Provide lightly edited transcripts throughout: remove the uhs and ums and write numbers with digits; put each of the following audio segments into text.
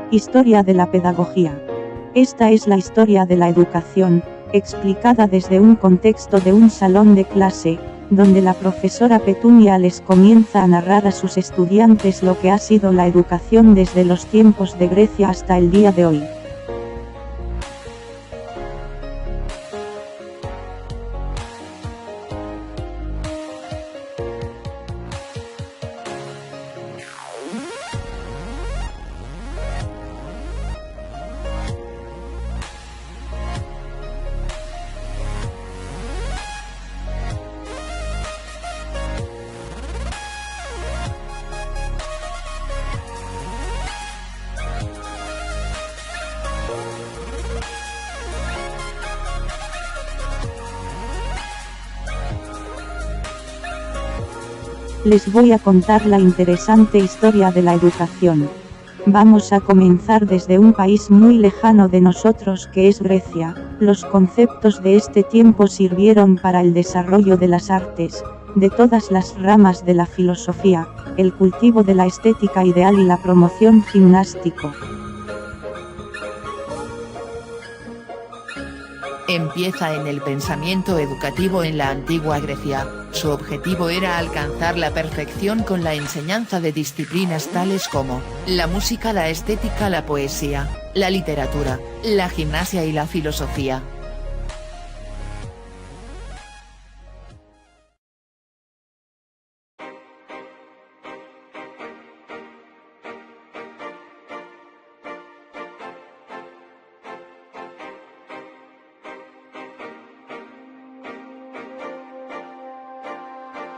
Historia de la pedagogía. Esta es la historia de la educación, explicada desde un contexto de un salón de clase, donde la profesora Petunia les comienza a narrar a sus estudiantes lo que ha sido la educación desde los tiempos de Grecia hasta el día de hoy. Les voy a contar la interesante historia de la educación. Vamos a comenzar desde un país muy lejano de nosotros que es Grecia. Los conceptos de este tiempo sirvieron para el desarrollo de las artes, de todas las ramas de la filosofía, el cultivo de la estética ideal y la promoción gimnástico. Empieza en el pensamiento educativo en la antigua Grecia. Su objetivo era alcanzar la perfección con la enseñanza de disciplinas tales como la música, la estética, la poesía, la literatura, la gimnasia y la filosofía.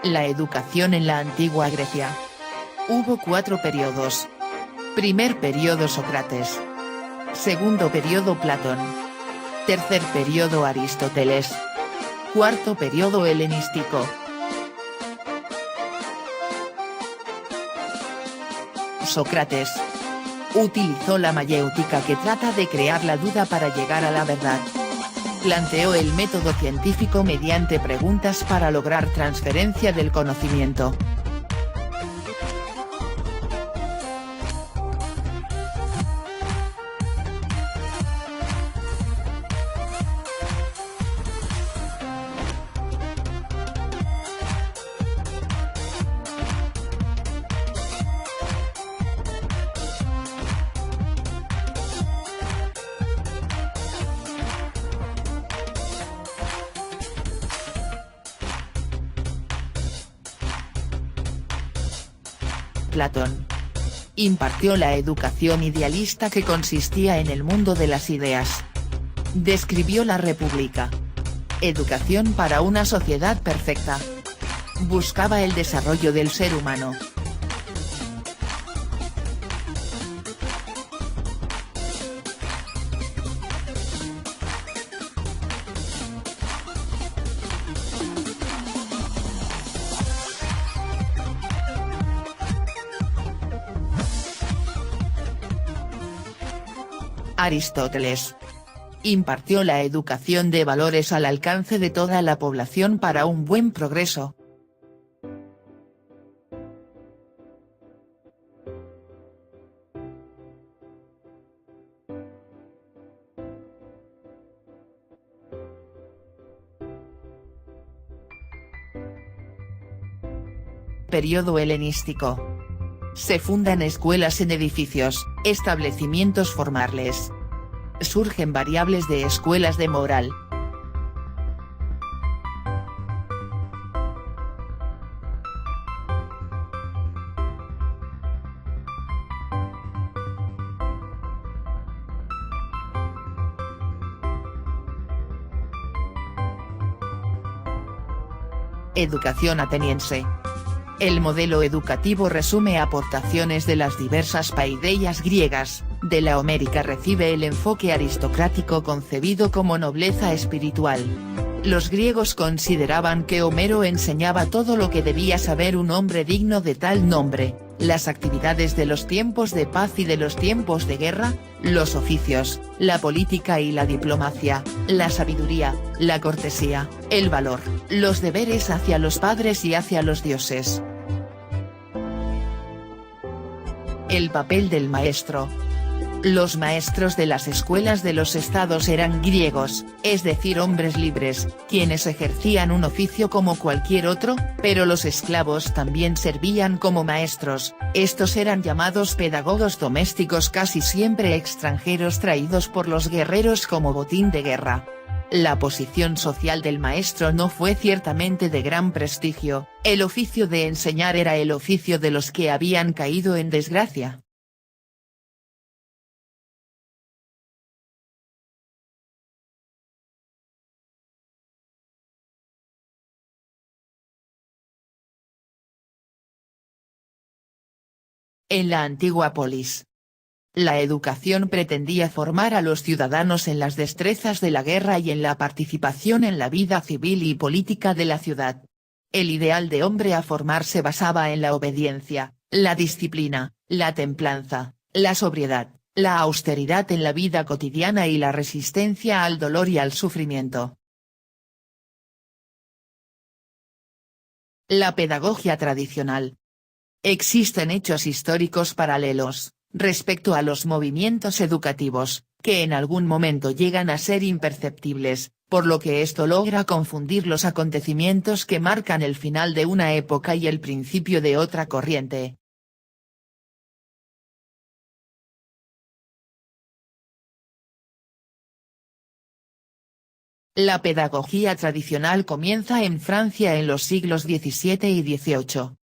La educación en la antigua Grecia. Hubo 4 periodos. Primer periodo Sócrates. Segundo periodo Platón. Tercer periodo Aristóteles. Cuarto periodo helenístico. Sócrates utilizó la mayéutica, que trata de crear la duda para llegar a la verdad. Planteó el método científico mediante preguntas para lograr transferencia del conocimiento. Platón impartió la educación idealista, que consistía en el mundo de las ideas. Describió la república. Educación para una sociedad perfecta. Buscaba el desarrollo del ser humano. Aristóteles impartió la educación de valores al alcance de toda la población para un buen progreso. Periodo helenístico. Se fundan escuelas en edificios, establecimientos formales. Surgen variables de escuelas de moral. Educación ateniense. El modelo educativo resume aportaciones de las diversas paideias griegas. De la homérica recibe el enfoque aristocrático concebido como nobleza espiritual. Los griegos consideraban que Homero enseñaba todo lo que debía saber un hombre digno de tal nombre: las actividades de los tiempos de paz y de los tiempos de guerra, los oficios, la política y la diplomacia, la sabiduría, la cortesía, el valor, los deberes hacia los padres y hacia los dioses. El papel del maestro. Los maestros de las escuelas de los estados eran griegos, es decir hombres libres, quienes ejercían un oficio como cualquier otro, pero los esclavos también servían como maestros. Estos eran llamados pedagogos domésticos, casi siempre extranjeros traídos por los guerreros como botín de guerra. La posición social del maestro no fue ciertamente de gran prestigio, el oficio de enseñar era el oficio de los que habían caído en desgracia. En la antigua polis, la educación pretendía formar a los ciudadanos en las destrezas de la guerra y en la participación en la vida civil y política de la ciudad. El ideal de hombre a formar se basaba en la obediencia, la disciplina, la templanza, la sobriedad, la austeridad en la vida cotidiana y la resistencia al dolor y al sufrimiento. La pedagogía tradicional. Existen hechos históricos paralelos, respecto a los movimientos educativos, que en algún momento llegan a ser imperceptibles, por lo que esto logra confundir los acontecimientos que marcan el final de una época y el principio de otra corriente. La pedagogía tradicional comienza en Francia en los siglos XVII y XVIII.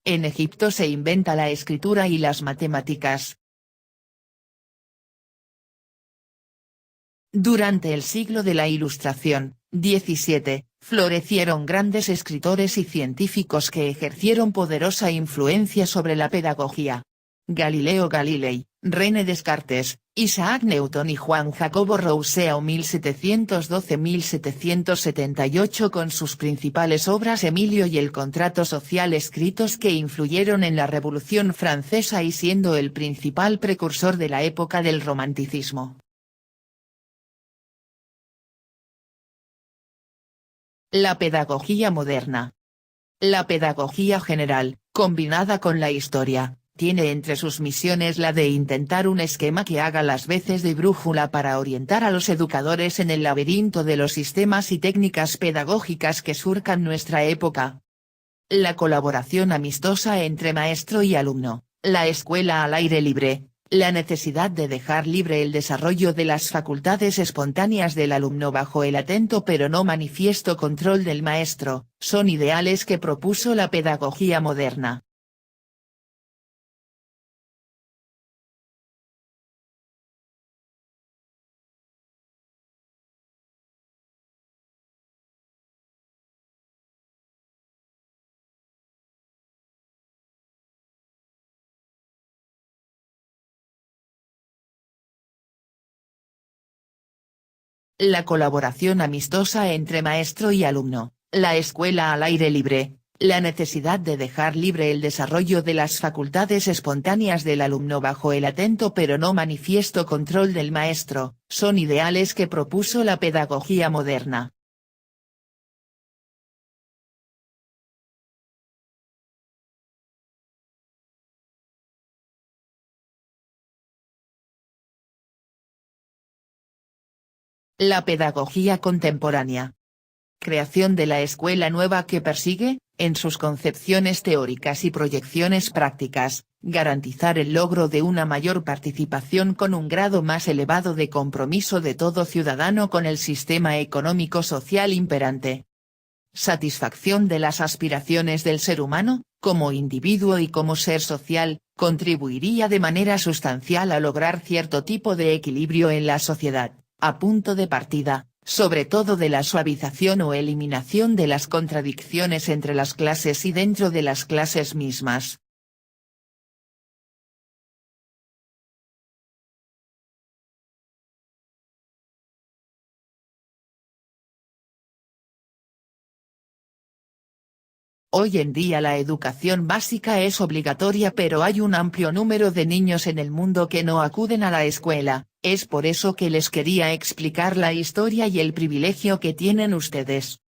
En Egipto se inventa la escritura y las matemáticas. Durante el siglo de la Ilustración, XVII, florecieron grandes escritores y científicos que ejercieron poderosa influencia sobre la pedagogía. Galileo Galilei, René Descartes, Isaac Newton y Juan Jacobo Rousseau 1712–1778 con sus principales obras Emilio y el contrato social escritos que influyeron en la Revolución Francesa y siendo el principal precursor de la época del Romanticismo. La pedagogía moderna. La pedagogía general, combinada con la historia, tiene entre sus misiones la de intentar un esquema que haga las veces de brújula para orientar a los educadores en el laberinto de los sistemas y técnicas pedagógicas que surcan nuestra época. La colaboración amistosa entre maestro y alumno, la escuela al aire libre, la necesidad de dejar libre el desarrollo de las facultades espontáneas del alumno bajo el atento pero no manifiesto control del maestro, son ideales que propuso la pedagogía moderna. La colaboración amistosa entre maestro y alumno, la escuela al aire libre, la necesidad de dejar libre el desarrollo de las facultades espontáneas del alumno bajo el atento pero no manifiesto control del maestro, son ideales que propuso la pedagogía moderna. La pedagogía contemporánea. Creación de la escuela nueva que persigue, en sus concepciones teóricas y proyecciones prácticas, garantizar el logro de una mayor participación con un grado más elevado de compromiso de todo ciudadano con el sistema económico-social imperante. Satisfacción de las aspiraciones del ser humano, como individuo y como ser social, contribuiría de manera sustancial a lograr cierto tipo de equilibrio en la sociedad, a punto de partida, sobre todo de la suavización o eliminación de las contradicciones entre las clases y dentro de las clases mismas. Hoy en día la educación básica es obligatoria pero hay un amplio número de niños en el mundo que no acuden a la escuela, Es por eso que les quería explicar la historia y el privilegio que tienen ustedes.